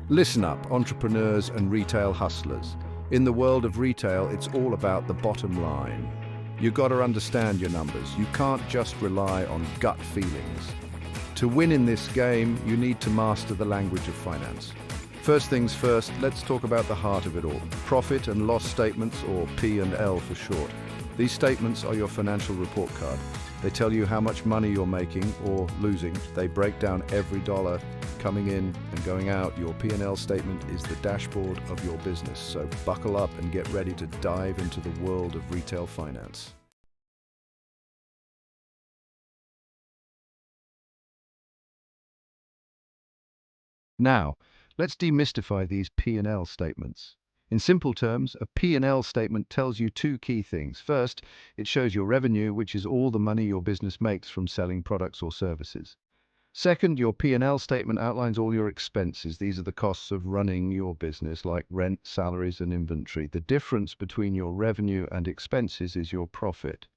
Listen up, entrepreneurs and retail hustlers. In the world of retail, it's all about the bottom line. You gotta understand your numbers. You can't just rely on gut feelings. To win in this game, you need to master the language of finance. First things first, let's talk about the heart of it all. Profit and loss statements, or P&L for short. These statements are your financial report card. They tell you how much money you're making or losing. They break down every dollar coming in and going out. Your P&L statement is the dashboard of your business. So buckle up and get ready to dive into the world of retail finance. Now, let's demystify these P&L statements. In simple terms, a P&L statement tells you two key things. First, it shows your revenue, which is all the money your business makes from selling products or services. Second, your P&L statement outlines all your expenses. These are the costs of running your business, like rent, salaries, and inventory. The difference between your revenue and expenses is your profit.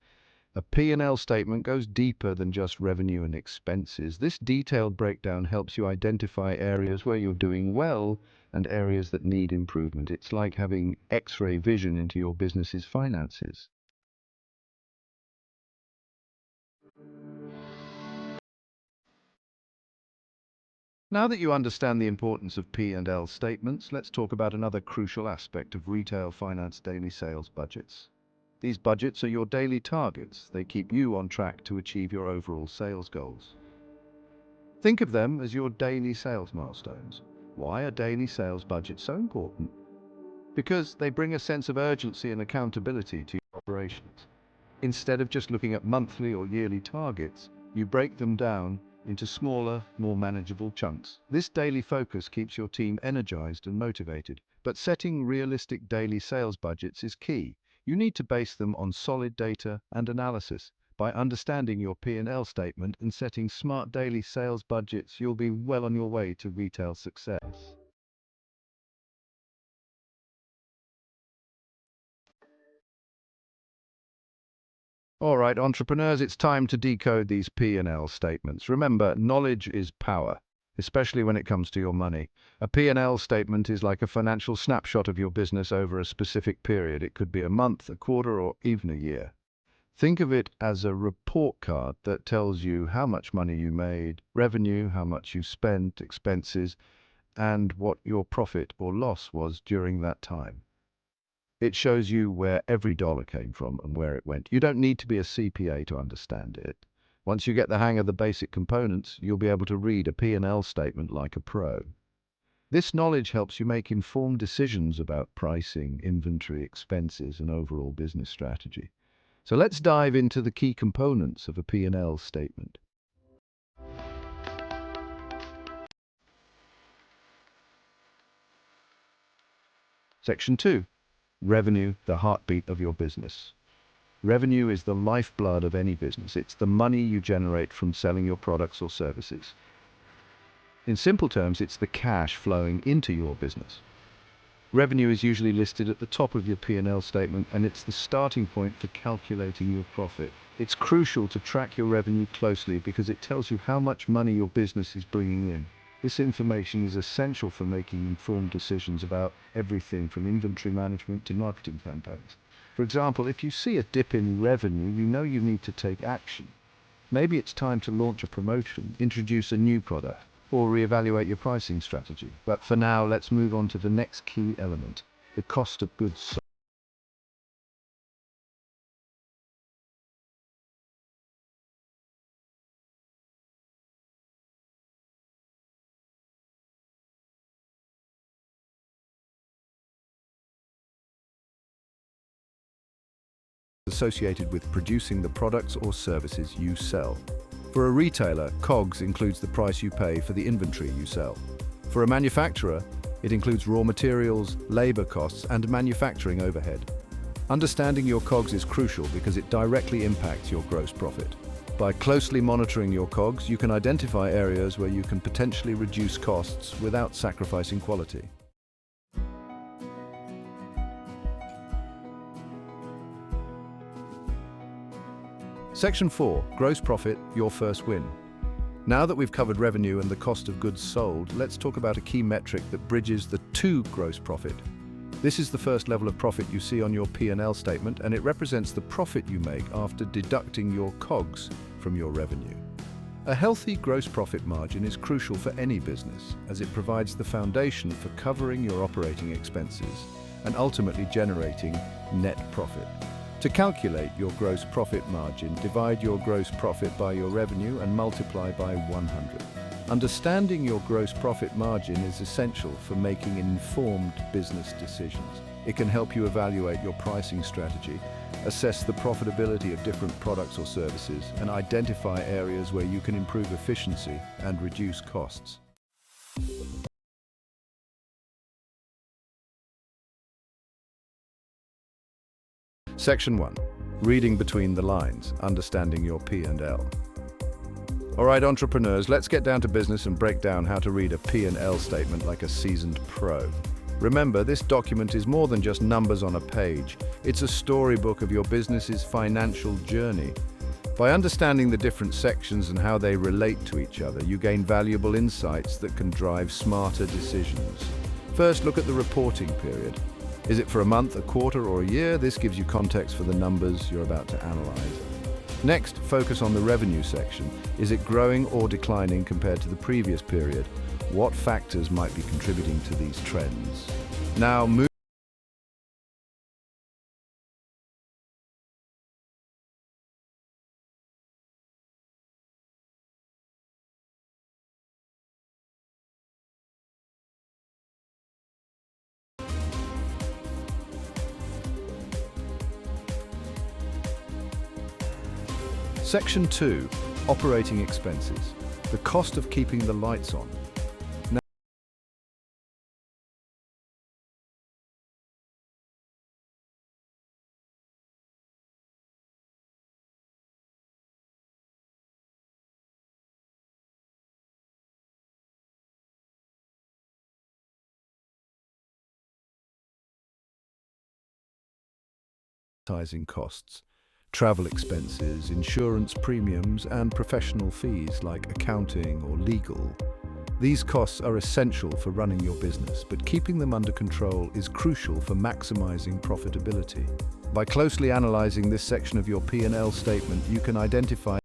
A P&L statement goes deeper than just revenue and expenses. This detailed breakdown helps you identify areas where you're doing well and areas that need improvement. It's like having X-ray vision into your business's finances. Now that you understand the importance of P&L statements, let's talk about another crucial aspect of retail finance: daily sales budgets. These budgets are your daily targets. They keep you on track to achieve your overall sales goals. Think of them as your daily sales milestones. Why are daily sales budgets so important? Because they bring a sense of urgency and accountability to your operations. Instead of just looking at monthly or yearly targets, you break them down into smaller, more manageable chunks. This daily focus keeps your team energized and motivated. But setting realistic daily sales budgets is key. You need to base them on solid data and analysis. By understanding your P&L statement and setting smart daily sales budgets, you'll be well on your way to retail success. All right, entrepreneurs, it's time to decode these P&L statements. Remember, knowledge is power, especially when it comes to your money. A P&L statement is like a financial snapshot of your business over a specific period. It could be a month, a quarter, or even a year. Think of it as a report card that tells you how much money you made, revenue, how much you spent, expenses, and what your profit or loss was during that time. It shows you where every dollar came from and where it went. You don't need to be a CPA to understand it. Once you get the hang of the basic components, you'll be able to read a P&L statement like a pro. This knowledge helps you make informed decisions about pricing, inventory, expenses, and overall business strategy. So let's dive into the key components of a P&L statement. Section 2. Revenue, the heartbeat of your business. Revenue is the lifeblood of any business. It's the money you generate from selling your products or services. In simple terms, it's the cash flowing into your business. Revenue is usually listed at the top of your P&L statement, and it's the starting point for calculating your profit. It's crucial to track your revenue closely because it tells you how much money your business is bringing in. This information is essential for making informed decisions about everything from inventory management to marketing campaigns. For example, if you see a dip in revenue, you know you need to take action. Maybe it's time to launch a promotion, introduce a new product, or reevaluate your pricing strategy. But for now, let's move on to the next key element: the cost of goods sold. Associated with producing the products or services you sell. For a retailer, COGS includes the price you pay for the inventory you sell. For a manufacturer, it includes raw materials, labor costs, and manufacturing overhead. Understanding your COGS is crucial because it directly impacts your gross profit. By closely monitoring your COGS, you can identify areas where you can potentially reduce costs without sacrificing quality. Section 4. Gross profit, your first win. Now that we've covered revenue and the cost of goods sold, let's talk about a key metric that bridges the to gross profit. This is the first level of profit you see on your P&L statement, and it represents the profit you make after deducting your COGS from your revenue. A healthy gross profit margin is crucial for any business, as it provides the foundation for covering your operating expenses and ultimately generating net profit. To calculate your gross profit margin, divide your gross profit by your revenue and multiply by 100. Understanding your gross profit margin is essential for making informed business decisions. It can help you evaluate your pricing strategy, assess the profitability of different products or services, and identify areas where you can improve efficiency and reduce costs. Section 1. Reading between the lines, understanding your P&L. All right, entrepreneurs, let's get down to business and break down how to read a P&L statement like a seasoned pro. Remember, this document is more than just numbers on a page. It's a storybook of your business's financial journey. By understanding the different sections and how they relate to each other, you gain valuable insights that can drive smarter decisions. First, look at the reporting period. Is it for a month, a quarter, or a year? This gives you context for the numbers you're about to analyze. Next, focus on the revenue section. Is it growing or declining compared to the previous period? What factors might be contributing to these trends? Now, move Section 2. Operating expenses. The cost of keeping the lights on. Now, advertising costs, travel expenses, insurance premiums, and professional fees like accounting or legal. These costs are essential for running your business, but keeping them under control is crucial for maximizing profitability. By closely analyzing this section of your P&L statement, you can identify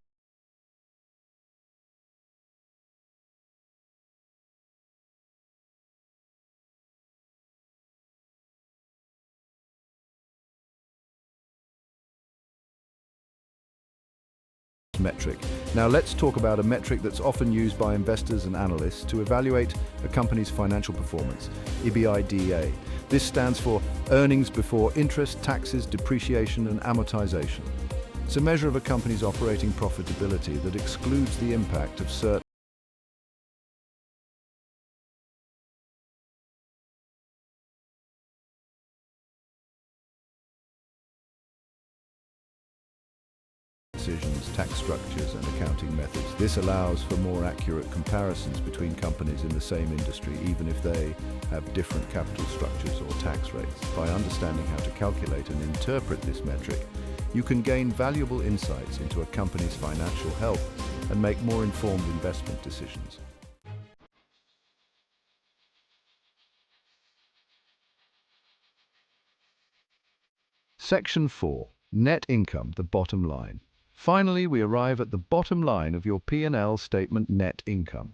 metric. Now let's talk about a metric that's often used by investors and analysts to evaluate a company's financial performance, EBITDA. This stands for earnings before interest, taxes, depreciation, and amortization. It's a measure of a company's operating profitability that excludes the impact of certain decisions, tax structures, and accounting methods. This allows for more accurate comparisons between companies in the same industry, even if they have different capital structures or tax rates. By understanding how to calculate and interpret this metric, you can gain valuable insights into a company's financial health and make more informed investment decisions. Section 4. Net income, the bottom line. Finally, we arrive at the bottom line of your P&L statement, net income.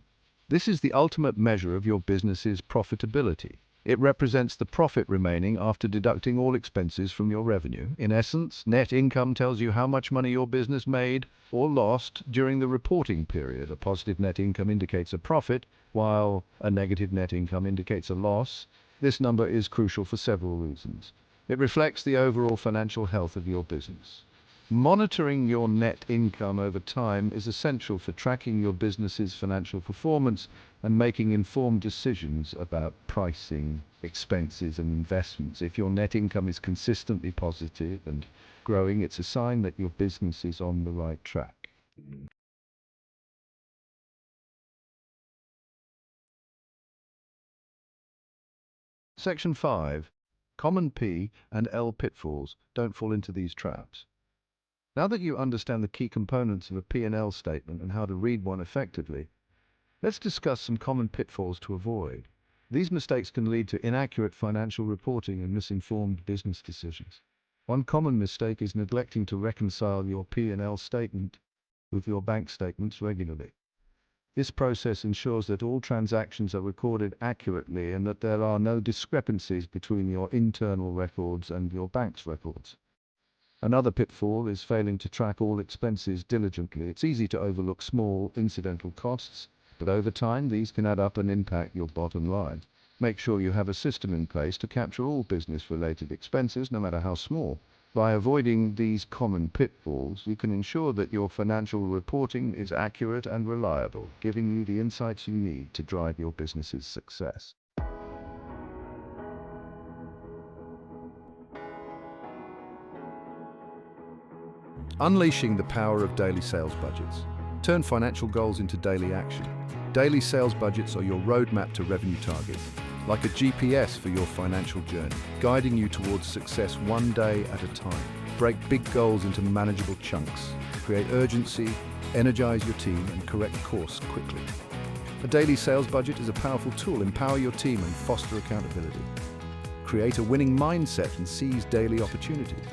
This is the ultimate measure of your business's profitability. It represents the profit remaining after deducting all expenses from your revenue. In essence, net income tells you how much money your business made or lost during the reporting period. A positive net income indicates a profit, while a negative net income indicates a loss. This number is crucial for several reasons. It reflects the overall financial health of your business. Monitoring your net income over time is essential for tracking your business's financial performance and making informed decisions about pricing, expenses, and investments. If your net income is consistently positive and growing, it's a sign that your business is on the right track. Section 5. Common P and L pitfalls. Don't fall into these traps. Now that you understand the key components of a P&L statement and how to read one effectively, let's discuss some common pitfalls to avoid. These mistakes can lead to inaccurate financial reporting and misinformed business decisions. One common mistake is neglecting to reconcile your P&L statement with your bank statements regularly. This process ensures that all transactions are recorded accurately and that there are no discrepancies between your internal records and your bank's records. Another pitfall is failing to track all expenses diligently. It's easy to overlook small, incidental costs, but over time these can add up and impact your bottom line. Make sure you have a system in place to capture all business-related expenses, no matter how small. By avoiding these common pitfalls, you can ensure that your financial reporting is accurate and reliable, giving you the insights you need to drive your business's success. Unleashing the power of daily sales budgets. Turn financial goals into daily action. Daily sales budgets are your roadmap to revenue targets, like a GPS for your financial journey, guiding you towards success one day at a time. Break big goals into manageable chunks. Create urgency, energize your team, and correct course quickly. A daily sales budget is a powerful tool. Empower your team and foster accountability. Create a winning mindset and seize daily opportunities.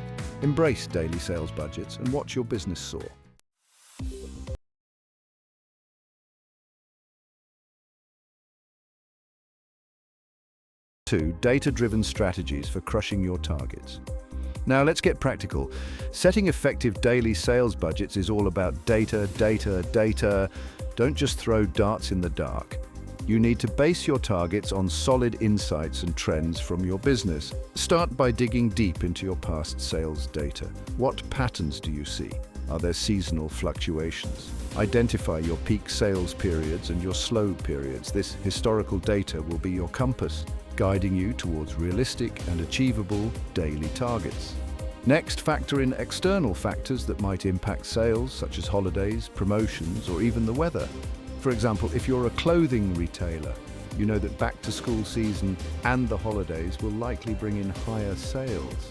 Embrace daily sales budgets and watch your business soar. 2. Data-driven strategies for crushing your targets. Now let's get practical. Setting effective daily sales budgets is all about data. Don't just throw darts in the dark. You need to base your targets on solid insights and trends from your business. Start by digging deep into your past sales data. What patterns do you see? Are there seasonal fluctuations? Identify your peak sales periods and your slow periods. This historical data will be your compass, guiding you towards realistic and achievable daily targets. Next, factor in external factors that might impact sales, such as holidays, promotions, or even the weather. For example, if you're a clothing retailer, you know that back-to-school season and the holidays will likely bring in higher sales.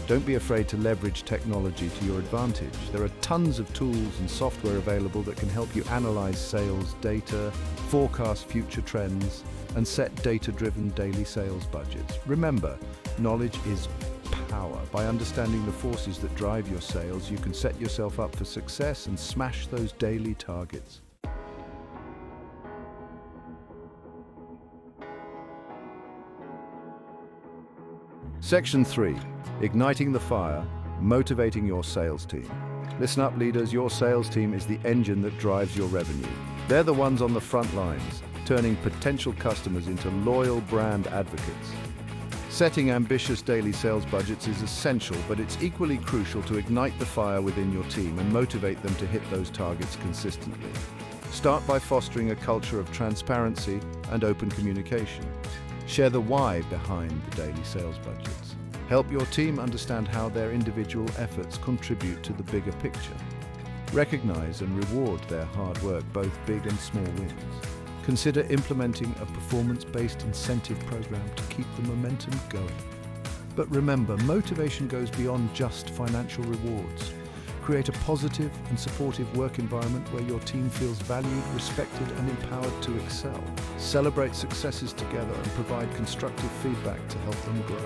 Don't be afraid to leverage technology to your advantage. There are tons of tools and software available that can help you analyze sales data, forecast future trends, and set data-driven daily sales budgets. Remember, knowledge is power. By understanding the forces that drive your sales, you can set yourself up for success and smash those daily targets. Section 3. Igniting the fire, motivating your sales team. Listen up, leaders. Your sales team is the engine that drives your revenue. They're the ones on the front lines, turning potential customers into loyal brand advocates. Setting ambitious daily sales budgets is essential, but it's equally crucial to ignite the fire within your team and motivate them to hit those targets consistently. Start by fostering a culture of transparency and open communication. Share the why behind the daily sales budgets. Help your team understand how their individual efforts contribute to the bigger picture. Recognize and reward their hard work, both big and small wins. Consider implementing a performance-based incentive program to keep the momentum going. But remember, motivation goes beyond just financial rewards. Create a positive and supportive work environment where your team feels valued, respected, and empowered to excel. Celebrate successes together and provide constructive feedback to help them grow.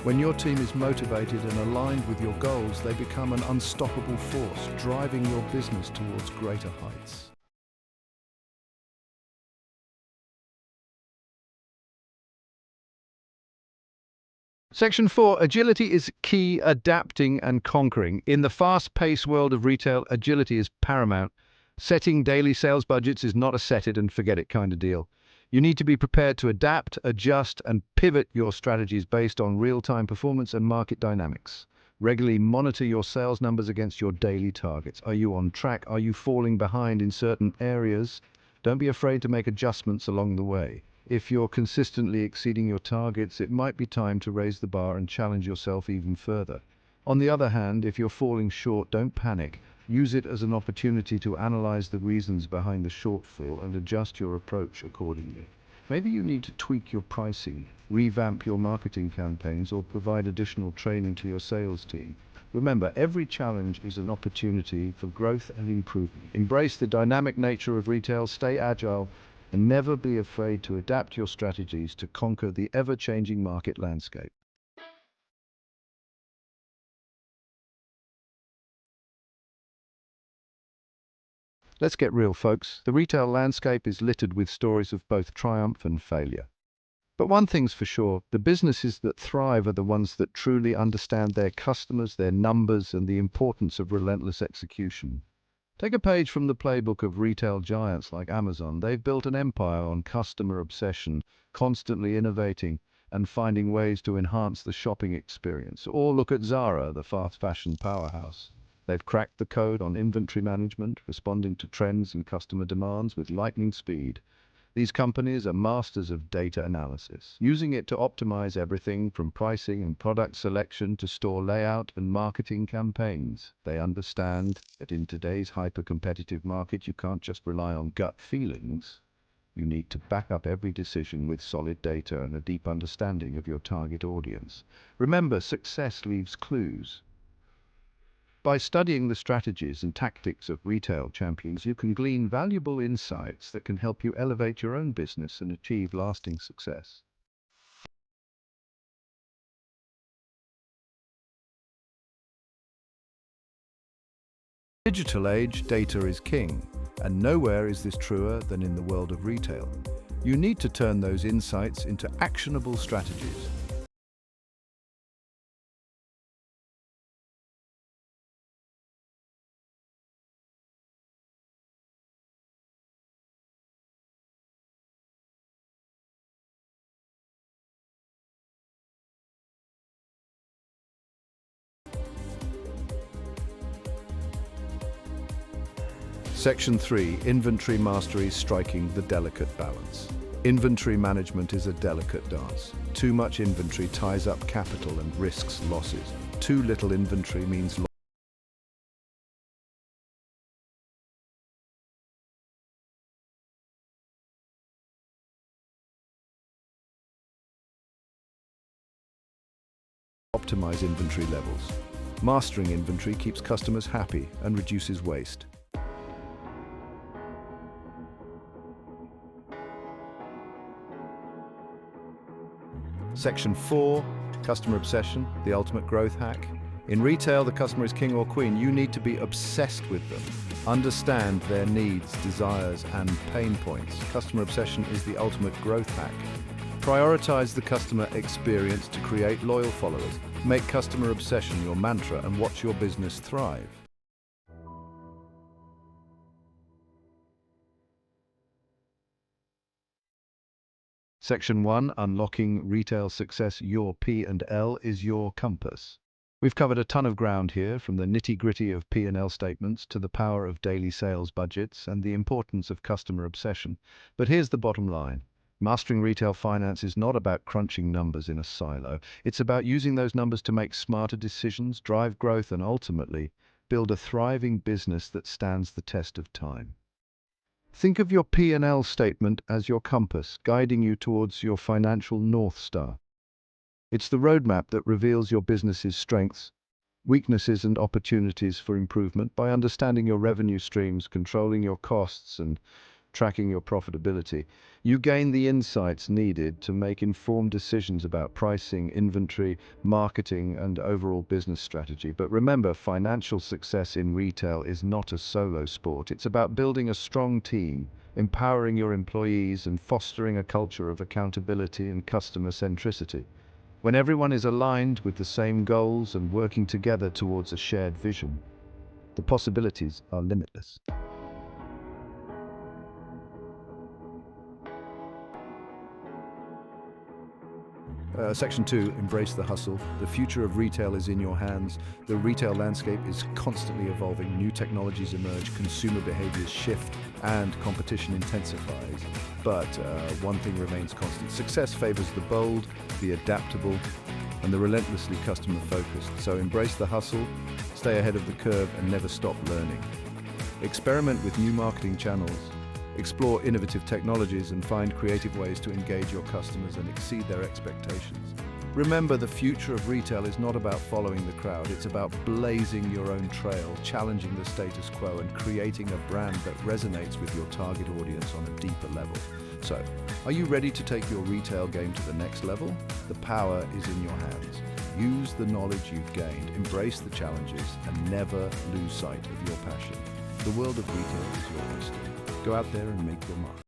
When your team is motivated and aligned with your goals, they become an unstoppable force, driving your business towards greater heights. Section 4. Agility is key. Adapting and conquering. In the fast-paced world of retail, agility is paramount. Setting daily sales budgets is not a set-it-and-forget-it kind of deal. You need to be prepared to adapt, adjust, and pivot your strategies based on real-time performance and market dynamics. Regularly monitor your sales numbers against your daily targets. Are you on track? Are you falling behind in certain areas? Don't be afraid to make adjustments along the way. If you're consistently exceeding your targets, it might be time to raise the bar and challenge yourself even further. On the other hand, if you're falling short, don't panic. Use it as an opportunity to analyze the reasons behind the shortfall and adjust your approach accordingly. Maybe you need to tweak your pricing, revamp your marketing campaigns, or provide additional training to your sales team. Remember, every challenge is an opportunity for growth and improvement. Embrace the dynamic nature of retail, stay agile, and never be afraid to adapt your strategies to conquer the ever-changing market landscape. Let's get real, folks. The retail landscape is littered with stories of both triumph and failure. But one thing's for sure, the businesses that thrive are the ones that truly understand their customers, their numbers, and the importance of relentless execution. Take a page from the playbook of retail giants like Amazon. They've built an empire on customer obsession, constantly innovating and finding ways to enhance the shopping experience. Or look at Zara, the fast fashion powerhouse. They've cracked the code on inventory management, responding to trends and customer demands with lightning speed. These companies are masters of data analysis, using it to optimize everything from pricing and product selection to store layout and marketing campaigns. They understand that in today's hyper-competitive market, you can't just rely on gut feelings. You need to back up every decision with solid data and a deep understanding of your target audience. Remember, success leaves clues. By studying the strategies and tactics of retail champions, you can glean valuable insights that can help you elevate your own business and achieve lasting success. In the digital age, data is king, and nowhere is this truer than in the world of retail. You need to turn those insights into actionable strategies. Section 3. Inventory Mastery, striking the delicate balance. Inventory management is a delicate dance. Too much inventory ties up capital and risks losses. Too little inventory means optimize inventory levels. Mastering inventory keeps customers happy and reduces waste. Section 4, Customer Obsession, the ultimate growth hack. In retail, the customer is king or queen. You need to be obsessed with them. Understand their needs, desires, and pain points. Customer obsession is the ultimate growth hack. Prioritize the customer experience to create loyal followers. Make customer obsession your mantra and watch your business thrive. Section 1, Unlocking Retail Success. Your P&L is your compass. We've covered a ton of ground here, from the nitty-gritty of P&L statements to the power of daily sales budgets and the importance of customer obsession. But here's the bottom line. Mastering retail finance is not about crunching numbers in a silo. It's about using those numbers to make smarter decisions, drive growth, and ultimately build a thriving business that stands the test of time. Think of your P&L statement as your compass, guiding you towards your financial North Star. It's the roadmap that reveals your business's strengths, weaknesses, and opportunities for improvement. By understanding your revenue streams, controlling your costs, and tracking your profitability, you gain the insights needed to make informed decisions about pricing, inventory, marketing, and overall business strategy. But remember, financial success in retail is not a solo sport. It's about building a strong team, empowering your employees, and fostering a culture of accountability and customer centricity. When everyone is aligned with the same goals and working together towards a shared vision, the possibilities are limitless. Section 2, Embrace the Hustle. The future of retail is in your hands. The retail landscape is constantly evolving. New technologies emerge, consumer behaviors shift, and competition intensifies. But one thing remains constant. Success favors the bold, the adaptable, and the relentlessly customer-focused. So embrace the hustle, stay ahead of the curve, and never stop learning. Experiment with new marketing channels. Explore innovative technologies and find creative ways to engage your customers and exceed their expectations. Remember, the future of retail is not about following the crowd. It's about blazing your own trail, challenging the status quo, and creating a brand that resonates with your target audience on a deeper level. So, are you ready to take your retail game to the next level? The power is in your hands. Use the knowledge you've gained, embrace the challenges, and never lose sight of your passion. The world of retail is your oyster. Go out there and make your mark.